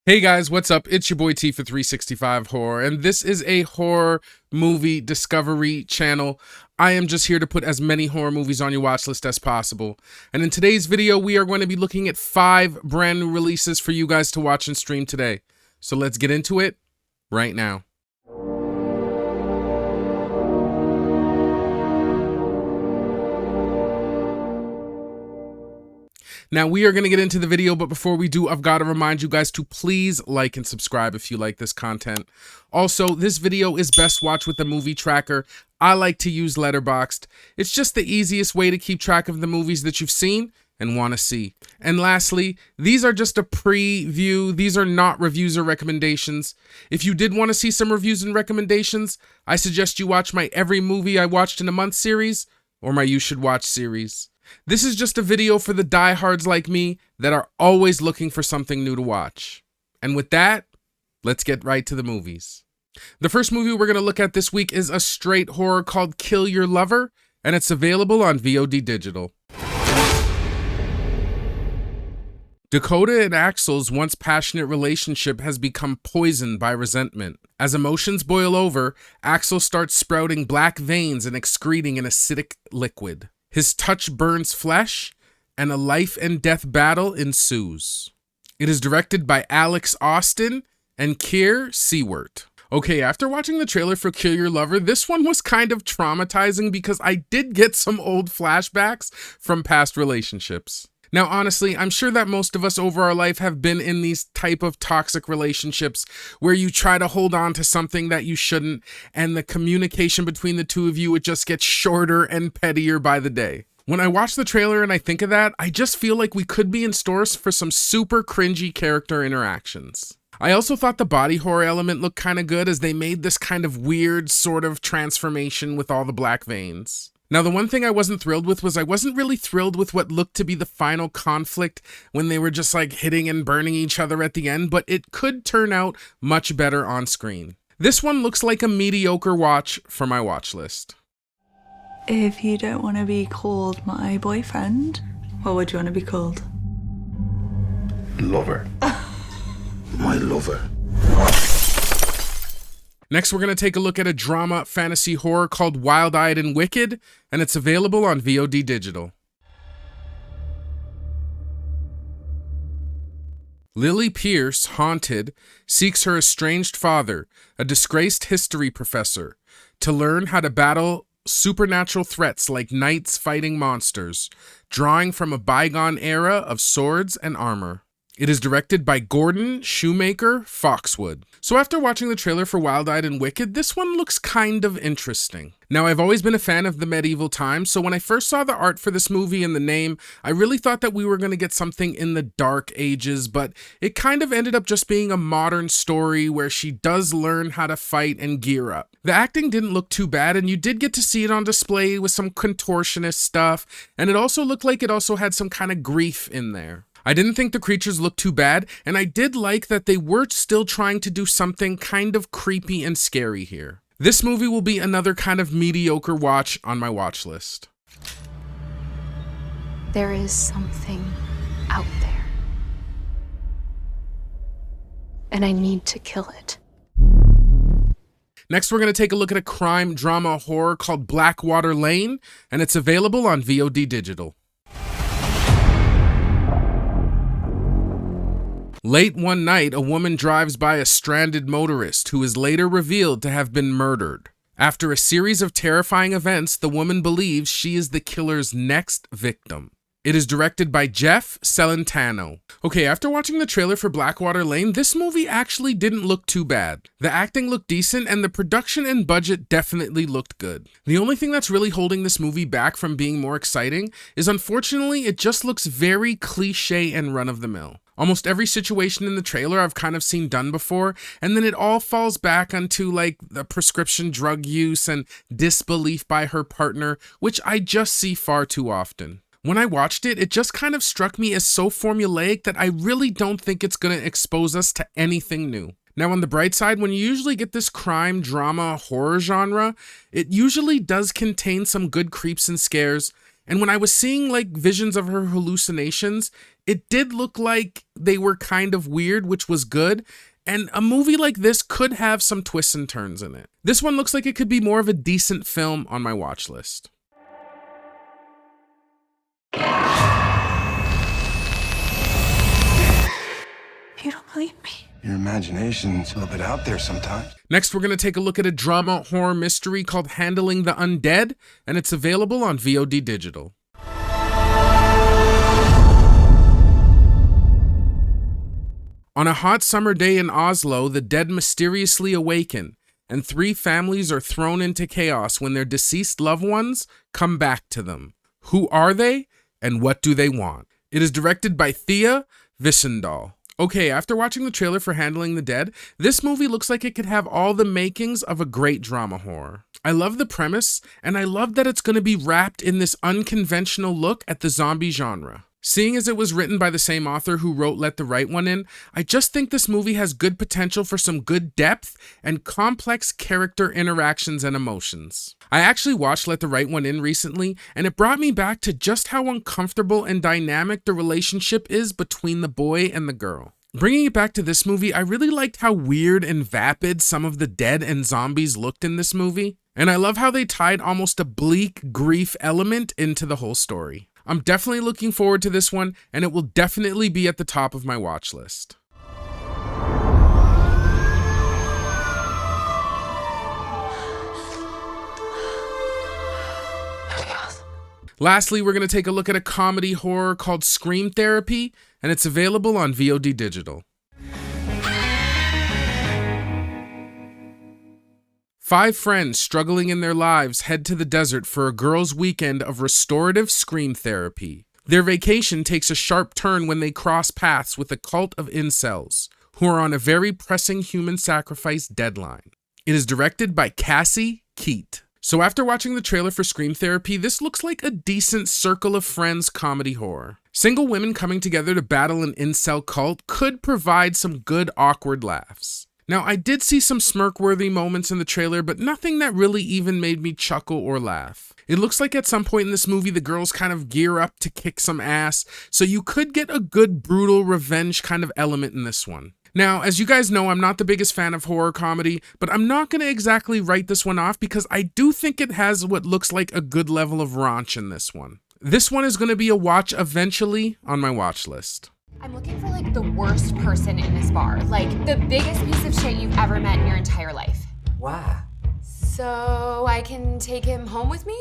Hey guys, what's up? It's your boy T for 365 Horror, and this is a horror movie discovery channel. I am just here to put as many horror movies on your watch list as possible. And in today's video, we are going to be looking at 5 brand new releases for you guys to watch and stream today. So let's get into it right now. Now, we are going to get into the video, but before we do, I've got to remind you guys to please like and subscribe if you like this content. Also, this video is best watched with a movie tracker. I like to use Letterboxd. It's just the easiest way to keep track of the movies that you've seen and want to see. And lastly, these are just a preview. These are not reviews or recommendations. If you did want to see some reviews and recommendations, I suggest you watch my Every Movie I Watched in a Month series or my You Should Watch series. This is just a video for the diehards like me that are always looking for something new to watch. And with that, let's get right to the movies. The first movie we're going to look at this week is a straight horror called Kill Your Lover, and it's available on VOD Digital. Dakota and Axel's once passionate relationship has become poisoned by resentment. As emotions boil over, Axel starts sprouting black veins and excreting an acidic liquid. His touch burns flesh, and a life and death battle ensues. It is directed by Alex Austin and Keir Seward. Okay, after watching the trailer for Kill Your Lover, this one was kind of traumatizing because I did get some old flashbacks from past relationships. Now, honestly, I'm sure that most of us over our life have been in these type of toxic relationships where you try to hold on to something that you shouldn't, and the communication between the two of you, it just gets shorter and pettier by the day. When I watch the trailer and I think of that, I just feel like we could be in stores for some super cringy character interactions. I also thought the body horror element looked kind of good as they made this kind of weird sort of transformation with all the black veins. Now, the one thing I wasn't thrilled with was I wasn't really thrilled with what looked to be the final conflict when they were just like hitting and burning each other at the end, but it could turn out much better on screen. This one looks like a mediocre watch for my watch list. If you don't want to be called my boyfriend, what would you want to be called? Lover. My lover. Next, we're going to take a look at a drama fantasy horror called Wild-Eyed and Wicked, and it's available on VOD Digital. Lily Pierce, haunted, seeks her estranged father, a disgraced history professor, to learn how to battle supernatural threats like knights fighting monsters, drawing from a bygone era of swords and armor. It is directed by Gordon Shoemaker Foxwood. So after watching the trailer for Wild-Eyed and Wicked, this one looks kind of interesting. Now, I've always been a fan of the medieval times, so when I first saw the art for this movie and the name, I really thought that we were going to get something in the Dark Ages, but it kind of ended up just being a modern story where she does learn how to fight and gear up. The acting didn't look too bad, and you did get to see it on display with some contortionist stuff, and it also looked like it also had some kind of grief in there. I didn't think the creatures looked too bad, and I did like that they were still trying to do something kind of creepy and scary here. This movie will be another kind of mediocre watch on my watch list. There is something out there, and I need to kill it. Next, we're going to take a look at a crime drama horror called Blackwater Lane, and it's available on VOD Digital. Late one night, a woman drives by a stranded motorist who is later revealed to have been murdered. After a series of terrifying events, the woman believes she is the killer's next victim. It is directed by Jeff Celentano. Okay, after watching the trailer for Blackwater Lane, this movie actually didn't look too bad. The acting looked decent, and the production and budget definitely looked good. The only thing that's really holding this movie back from being more exciting is, unfortunately, it just looks very cliche and run-of-the-mill. Almost every situation in the trailer I've kind of seen done before, and then it all falls back onto like the prescription drug use and disbelief by her partner, which I just see far too often. When I watched it, it just kind of struck me as so formulaic that I really don't think it's going to expose us to anything new. Now, on the bright side, when you usually get this crime, drama, horror genre, it usually does contain some good creeps and scares, And when I was seeing like visions of her hallucinations, it did look like they were kind of weird, which was good. And a movie like this could have some twists and turns in it. This one looks like it could be more of a decent film on my watch list. You don't believe me? Your imagination's a little bit out there sometimes. Next, we're going to take a look at a drama horror mystery called Handling the Undead, and it's available on VOD Digital. On a hot summer day in Oslo, the dead mysteriously awaken, and 3 families are thrown into chaos when their deceased loved ones come back to them. Who are they, and what do they want? It is directed by Thea Vissendahl. Okay, after watching the trailer for Handling the Dead, this movie looks like it could have all the makings of a great drama horror. I love the premise, and I love that it's going to be wrapped in this unconventional look at the zombie genre. Seeing as it was written by the same author who wrote Let the Right One In, I just think this movie has good potential for some good depth and complex character interactions and emotions. I actually watched Let the Right One In recently, and it brought me back to just how uncomfortable and dynamic the relationship is between the boy and the girl. Bringing it back to this movie, I really liked how weird and vapid some of the dead and zombies looked in this movie, and I love how they tied almost a bleak grief element into the whole story. I'm definitely looking forward to this one, and it will definitely be at the top of my watch list. Lastly, we're going to take a look at a comedy horror called Scream Therapy, and it's available on VOD Digital. 5 friends struggling in their lives head to the desert for a girls' weekend of restorative scream therapy. Their vacation takes a sharp turn when they cross paths with a cult of incels, who are on a very pressing human sacrifice deadline. It is directed by Cassie Keat. So after watching the trailer for Scream Therapy, this looks like a decent circle of friends comedy horror. Single women coming together to battle an incel cult could provide some good awkward laughs. Now, I did see some smirk-worthy moments in the trailer, but nothing that really even made me chuckle or laugh. It looks like at some point in this movie, the girls kind of gear up to kick some ass, so you could get a good brutal revenge kind of element in this one. Now, as you guys know, I'm not the biggest fan of horror comedy, but I'm not going to exactly write this one off because I do think it has what looks like a good level of raunch in this one. This one is going to be a watch eventually on my watch list. I'm looking for like the worst person in this bar. Like the biggest piece of shit you've ever met in your entire life. Why? So I can take him home with me?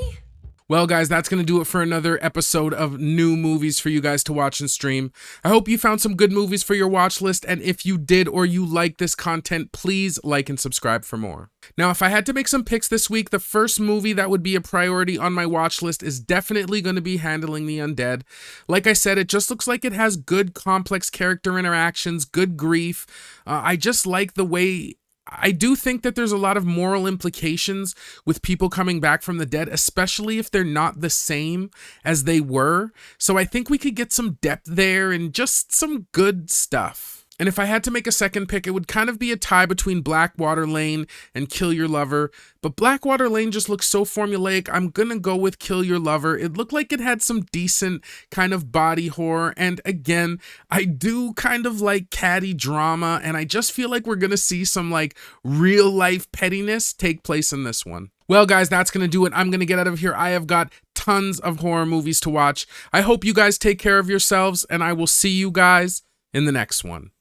Well, guys, that's going to do it for another episode of new movies for you guys to watch and stream. I hope you found some good movies for your watch list, and if you did or you like this content, please like and subscribe for more. Now, if I had to make some picks this week, the first movie that would be a priority on my watch list is definitely going to be Handling the Undead. Like I said, it just looks like it has good complex character interactions, good grief. I just like the way... I do think that there's a lot of moral implications with people coming back from the dead, especially if they're not the same as they were. So I think we could get some depth there and just some good stuff. And if I had to make a second pick, it would kind of be a tie between Blackwater Lane and Kill Your Lover. But Blackwater Lane just looks so formulaic, I'm gonna go with Kill Your Lover. It looked like it had some decent kind of body horror. And again, I do kind of like catty drama. And I just feel like we're gonna see some like real life pettiness take place in this one. Well, guys, that's going to do it. I'm going to get out of here. I have got tons of horror movies to watch. I hope you guys take care of yourselves, and I will see you guys in the next one.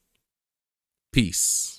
Peace.